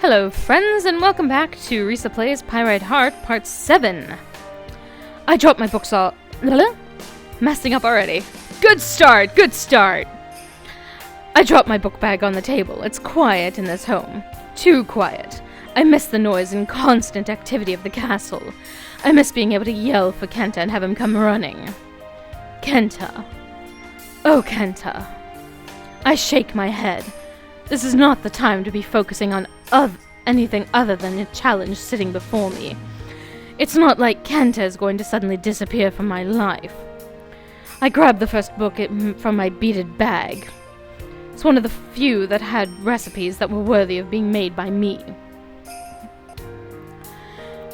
Hello friends, and welcome back to Risa Plays Pyrite Heart Part 7. I dropped my books all... messing up already. Good start, good start! I dropped my book bag on the table. It's quiet in this home. Too quiet. I miss the noise and constant activity of the castle. I miss being able to yell for Kenta and have him come running. Kenta. Oh, Kenta. I shake my head. This is not the time to be focusing on anything other than a challenge sitting before me. It's not like Kenta is going to suddenly disappear from my life. I grabbed the first book from my beaded bag. It's one of the few that had recipes that were worthy of being made by me.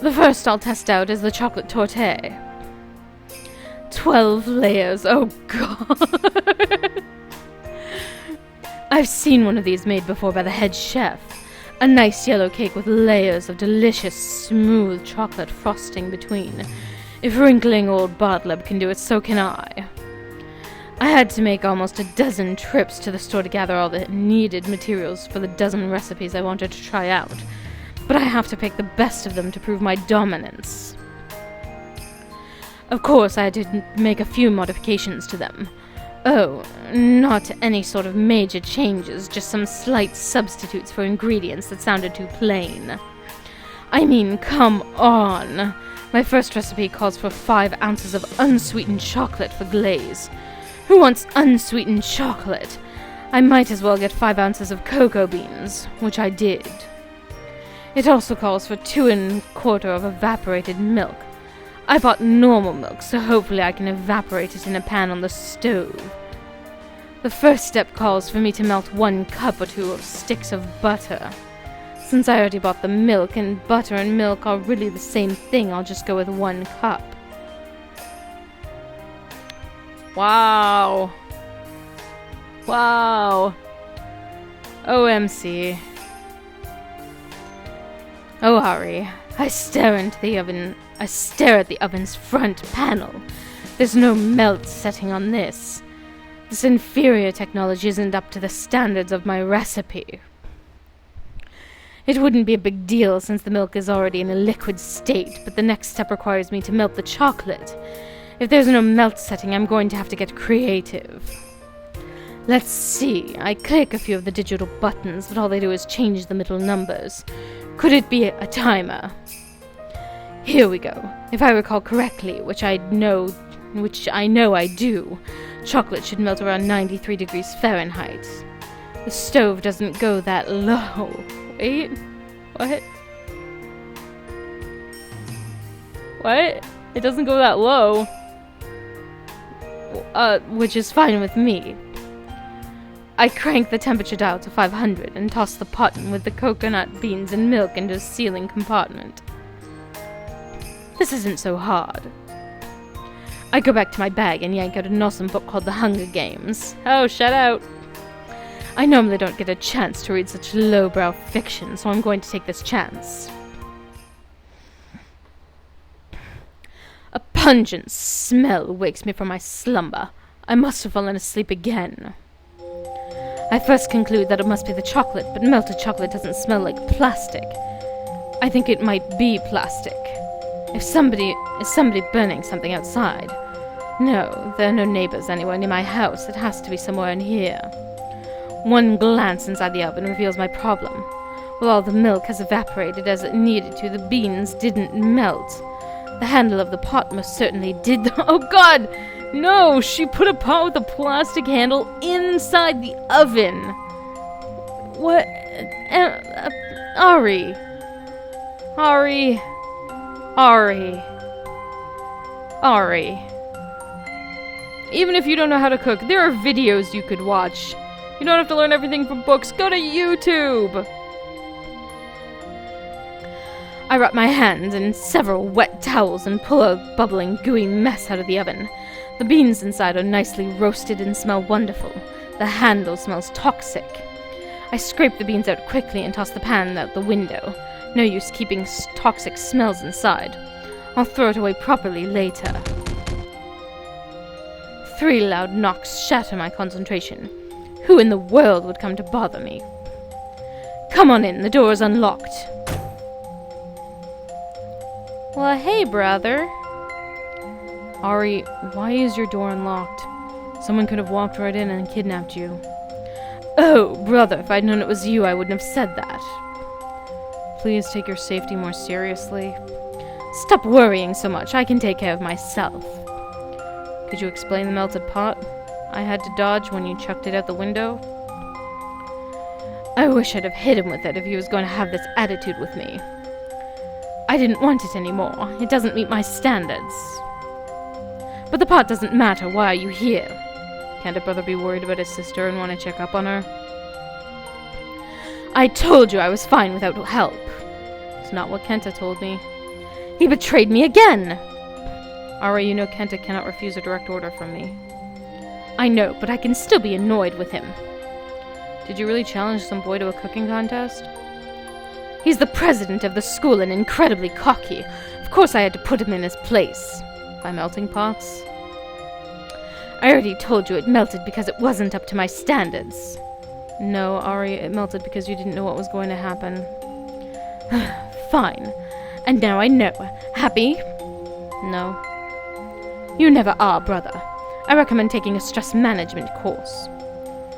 The first I'll test out is the chocolate torte. 12 layers, oh god! I've seen one of these made before by the head chef. A nice yellow cake with layers of delicious, smooth chocolate frosting between. If wrinkling old Bartleb can do it, so can I. I had to make almost a dozen trips to the store to gather all the needed materials for the dozen recipes I wanted to try out, but I have to pick the best of them to prove my dominance. Of course, I had to make a few modifications to them. Oh, not any sort of major changes, just some slight substitutes for ingredients that sounded too plain. I mean, come on! My first recipe calls for 5 ounces of unsweetened chocolate for glaze. Who wants unsweetened chocolate? I might as well get 5 ounces of cocoa beans, which I did. It also calls for 2 1/4 of evaporated milk. I bought normal milk, so hopefully I can evaporate it in a pan on the stove. The first step calls for me to melt 1 cup or 2 of sticks of butter. Since I already bought the milk, and butter and milk are really the same thing, I'll just go with 1 cup. Wow. Wow. OMC. Oh, Hari. I stare at the oven's front panel. There's no melt setting on this. This inferior technology isn't up to the standards of my recipe. It wouldn't be a big deal since the milk is already in a liquid state, but the next step requires me to melt the chocolate. If there's no melt setting, I'm going to have to get creative. Let's see. I click a few of the digital buttons, but all they do is change the middle numbers. Could it be a timer? Here we go. If I recall correctly, which I know I do, chocolate should melt around 93 degrees Fahrenheit. The stove doesn't go that low. Wait, what? What? It doesn't go that low. Which is fine with me. I crank the temperature dial to 500 and toss the pot with the coconut beans and milk into a ceiling compartment. This isn't so hard. I go back to my bag and yank out an awesome book called The Hunger Games. Oh, shut out! I normally don't get a chance to read such lowbrow fiction, so I'm going to take this chance. A pungent smell wakes me from my slumber. I must have fallen asleep again. I first conclude that it must be the chocolate, but melted chocolate doesn't smell like plastic. I think it might be plastic. Is somebody burning something outside? No, there are no neighbors anywhere near my house. It has to be somewhere in here. One glance inside the oven reveals my problem. While all the milk has evaporated as it needed to, the beans didn't melt. The handle of the pot most certainly did. Oh god! No! She put a pot with a plastic handle inside the oven! What? Ari! Ari! Ari. Ari. Even if you don't know how to cook, there are videos you could watch. You don't have to learn everything from books. Go to YouTube! I wrap my hands in several wet towels and pull a bubbling, gooey mess out of the oven. The beans inside are nicely roasted and smell wonderful. The handle smells toxic. I scrape the beans out quickly and toss the pan out the window. No use keeping toxic smells inside. I'll throw it away properly later. 3 loud knocks shatter my concentration. Who in the world would come to bother me? Come on in, the door is unlocked. Well, hey, brother. Ari, why is your door unlocked? Someone could have walked right in and kidnapped you. Oh, brother, if I'd known it was you, I wouldn't have said that. Please take your safety more seriously. Stop worrying so much. I can take care of myself. Could you explain the melted pot I had to dodge when you chucked it out the window? I wish I'd have hit him with it if he was going to have this attitude with me. I didn't want it anymore. It doesn't meet my standards. But the pot doesn't matter. Why are you here? Can't a brother be worried about his sister and want to check up on her? I told you I was fine without help. It's not what Kenta told me. He betrayed me again! Ari, you know Kenta cannot refuse a direct order from me. I know, but I can still be annoyed with him. Did you really challenge some boy to a cooking contest? He's the president of the school and incredibly cocky. Of course I had to put him in his place. By melting pots? I already told you it melted because it wasn't up to my standards. No, Ari, it melted because you didn't know what was going to happen. Fine. And now I know. Happy? No. You never are, brother. I recommend taking a stress management course.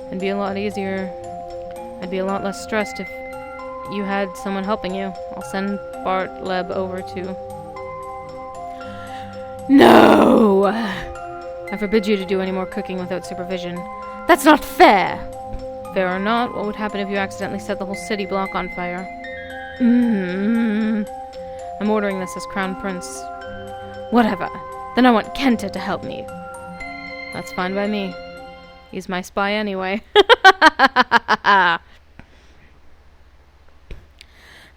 It'd be a lot easier. I'd be a lot less stressed if you had someone helping you. I'll send Bartleb over to... No! I forbid you to do any more cooking without supervision. That's not fair! Fair or not, what would happen if you accidentally set the whole city block on fire? I'm ordering this as Crown Prince. Whatever. Then I want Kenta to help me. That's fine by me. He's my spy anyway.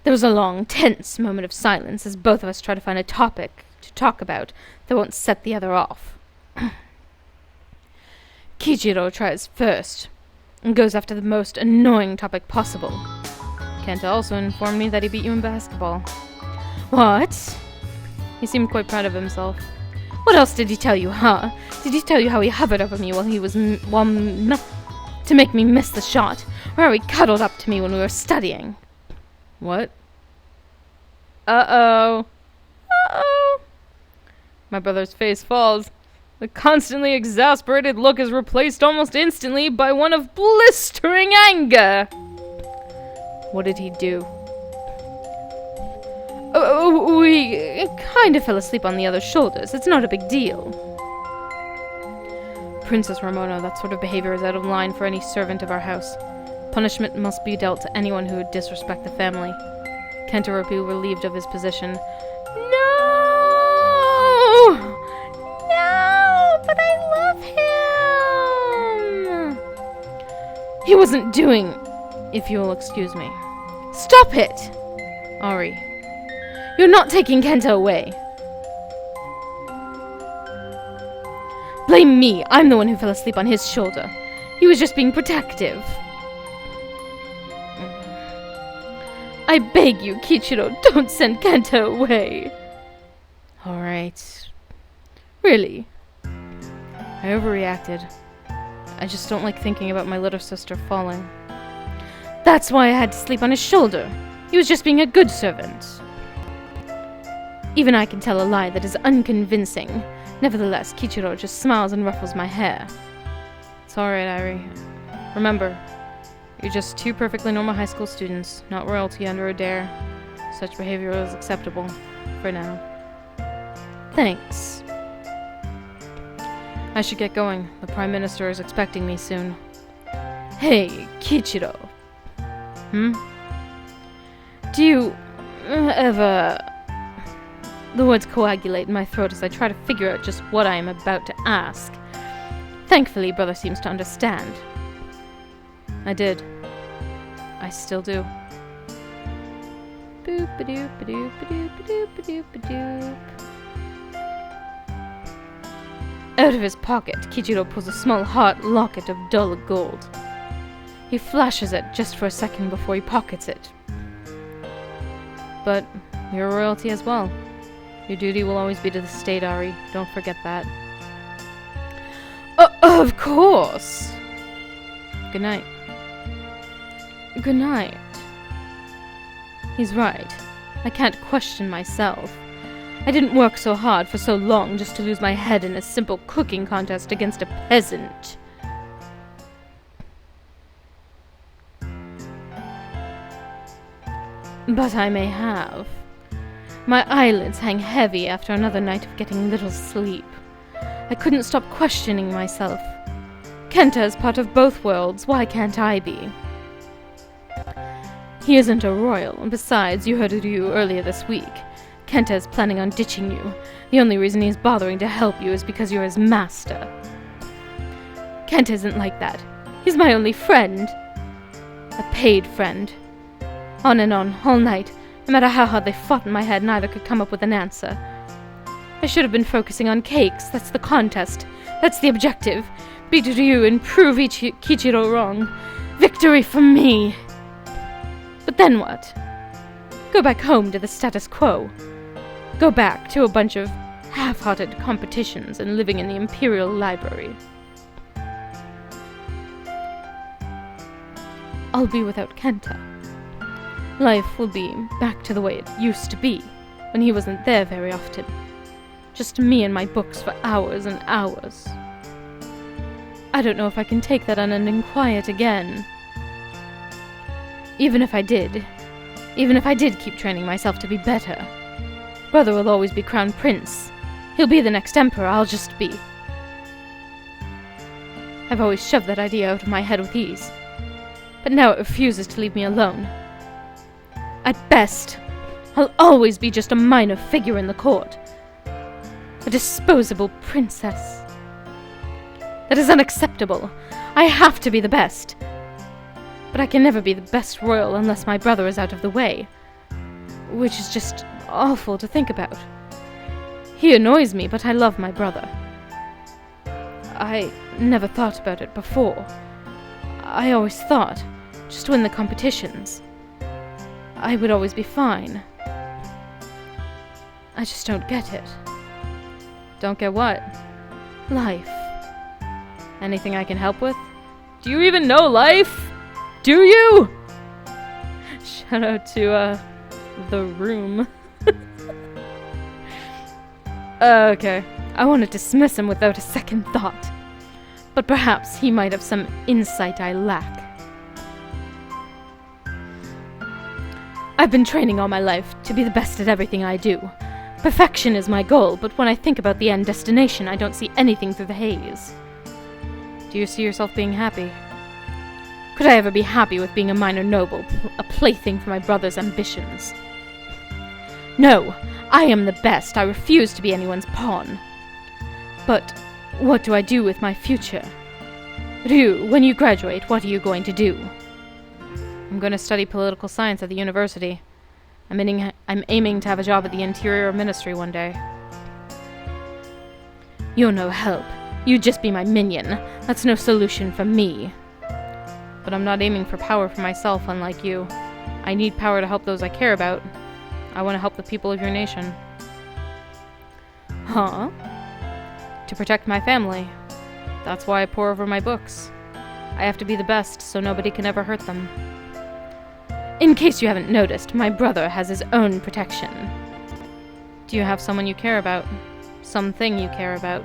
There was a long, tense moment of silence as both of us try to find a topic to talk about that won't set the other off. Kichiro tries first and goes after the most annoying topic possible. Kenta also informed me that he beat you in basketball. What? He seemed quite proud of himself. What else did he tell you, huh? Did he tell you how he hovered over me while he was to make me miss the shot, or how he cuddled up to me when we were studying? What? Uh-oh. Uh-oh. My brother's face falls. The constantly exasperated look is replaced almost instantly by one of blistering anger. What did he do? We kind of fell asleep on the other's shoulders. It's not a big deal. Princess Ramona, that sort of behavior is out of line for any servant of our house. Punishment must be dealt to anyone who would disrespect the family. Kenta would be relieved of his position. No! No! But I love him! He wasn't doing... If you'll excuse me. Stop it! Ari. You're not taking Kenta away. Blame me. I'm the one who fell asleep on his shoulder. He was just being protective. I beg you, Kichiro, don't send Kenta away. Alright. Really. I overreacted. I just don't like thinking about my little sister falling. That's why I had to sleep on his shoulder. He was just being a good servant. Even I can tell a lie that is unconvincing. Nevertheless, Kichiro just smiles and ruffles my hair. It's alright, Irie. Remember, you're just two perfectly normal high school students, not royalty under a dare. Such behavior is acceptable, for now. Thanks. I should get going. The Prime Minister is expecting me soon. Hey, Kichiro. Do you ever... The words coagulate in my throat as I try to figure out just what I am about to ask. Thankfully, brother seems to understand. I did. I still do. Boop-a-doop-a-doop-a-doop-a-doop-a-doop-a-doop-a-doop. Out of his pocket, Kichiro pulls a small heart locket of dull gold. He flashes it just for a second before he pockets it. But you're royalty as well. Your duty will always be to the state, Ari. Don't forget that. Of course! Good night. Good night. He's right. I can't question myself. I didn't work so hard for so long just to lose my head in a simple cooking contest against a peasant. But I may have. My eyelids hang heavy after another night of getting little sleep. I couldn't stop questioning myself. Kenta is part of both worlds, why can't I be? He isn't a royal, and besides, you heard Ryu earlier this week. Kenta is planning on ditching you. The only reason he's bothering to help you is because you're his master. Kenta isn't like that. He's my only friend. A paid friend. On and on, all night. No matter how hard they fought in my head, neither could come up with an answer. I should have been focusing on cakes. That's the contest. That's the objective. Beat Ryu and prove Kichiro wrong. Victory for me! But then what? Go back home to the status quo. Go back to a bunch of half-hearted competitions and living in the Imperial Library. I'll be without Kenta. Life will be back to the way it used to be, when he wasn't there very often. Just me and my books for hours and hours. I don't know if I can take that unending quiet again. Even if I did keep training myself to be better, Brother will always be crown prince. He'll be the next emperor, I'll just be. I've always shoved that idea out of my head with ease, but now it refuses to leave me alone. At best, I'll always be just a minor figure in the court. A disposable princess. That is unacceptable. I have to be the best. But I can never be the best royal unless my brother is out of the way. Which is just awful to think about. He annoys me, but I love my brother. I never thought about it before. I always thought, just win the competitions. I would always be fine. I just don't get it. Don't get what? Life. Anything I can help with? Do you even know life? Do you? Shout out to, The Room. Okay. I want to dismiss him without a second thought. But perhaps he might have some insight I lack. I've been training all my life to be the best at everything I do. Perfection is my goal, but when I think about the end destination, I don't see anything through the haze. Do you see yourself being happy? Could I ever be happy with being a minor noble, a plaything for my brother's ambitions? No, I am the best. I refuse to be anyone's pawn. But what do I do with my future? Ryu, when you graduate, what are you going to do? I'm going to study political science at the university. I'm aiming to have a job at the Interior Ministry one day. You're no help. You'd just be my minion. That's no solution for me. But I'm not aiming for power for myself, unlike you. I need power to help those I care about. I want to help the people of your nation. Huh? To protect my family. That's why I pore over my books. I have to be the best, so nobody can ever hurt them. In case you haven't noticed, my brother has his own protection. Do you have someone you care about? Something you care about?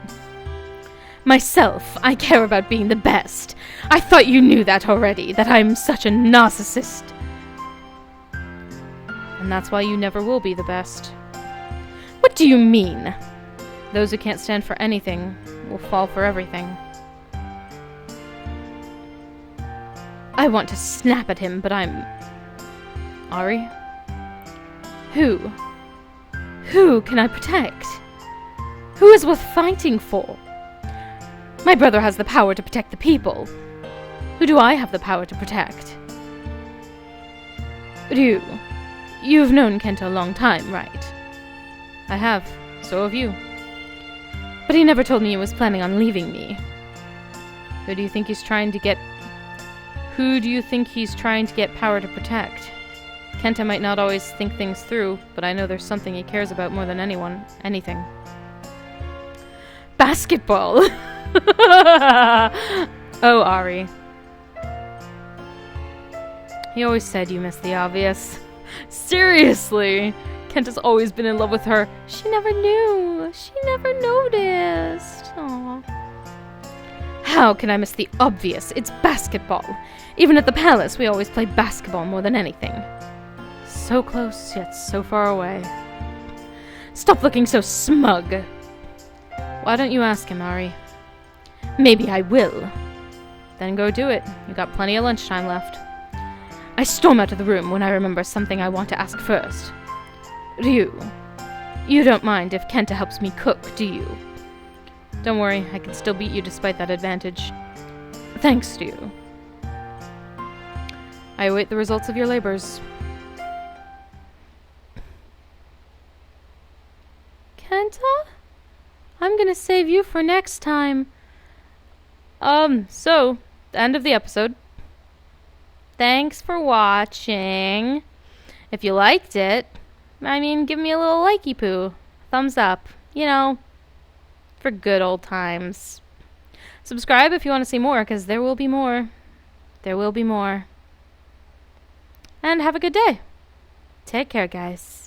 Myself, I care about being the best. I thought you knew that already, that I'm such a narcissist. And that's why you never will be the best. What do you mean? Those who can't stand for anything will fall for everything. I want to snap at him, but I'm... Ari? Who? Who can I protect? Who is worth fighting for? My brother has the power to protect the people. Who do I have the power to protect? Ryu, you've known Kenta a long time, right? I have. So have you. But he never told me he was planning on leaving me. Who do you think he's trying to get power to protect? Kenta might not always think things through, but I know there's something he cares about more than anything. Basketball! Oh, Ari. He always said you missed the obvious. Seriously! Kenta's always been in love with her. She never knew. She never noticed. Aww. How can I miss the obvious? It's basketball. Even at the palace, we always play basketball more than anything. So close, yet so far away. Stop looking so smug. Why don't you ask him, Ari? Maybe I will. Then go do it. You got plenty of lunchtime left. I storm out of the room when I remember something I want to ask first. Ryu, you don't mind if Kenta helps me cook, do you? Don't worry, I can still beat you despite that advantage. Thanks, Ryu. I await the results of your labors. Kenta? I'm gonna save you for next time. So, the end of the episode. Thanks for watching. If you liked it, give me a little likey poo. Thumbs up. You know, for good old times. Subscribe if you want to see more, because there will be more. There will be more. And have a good day. Take care, guys.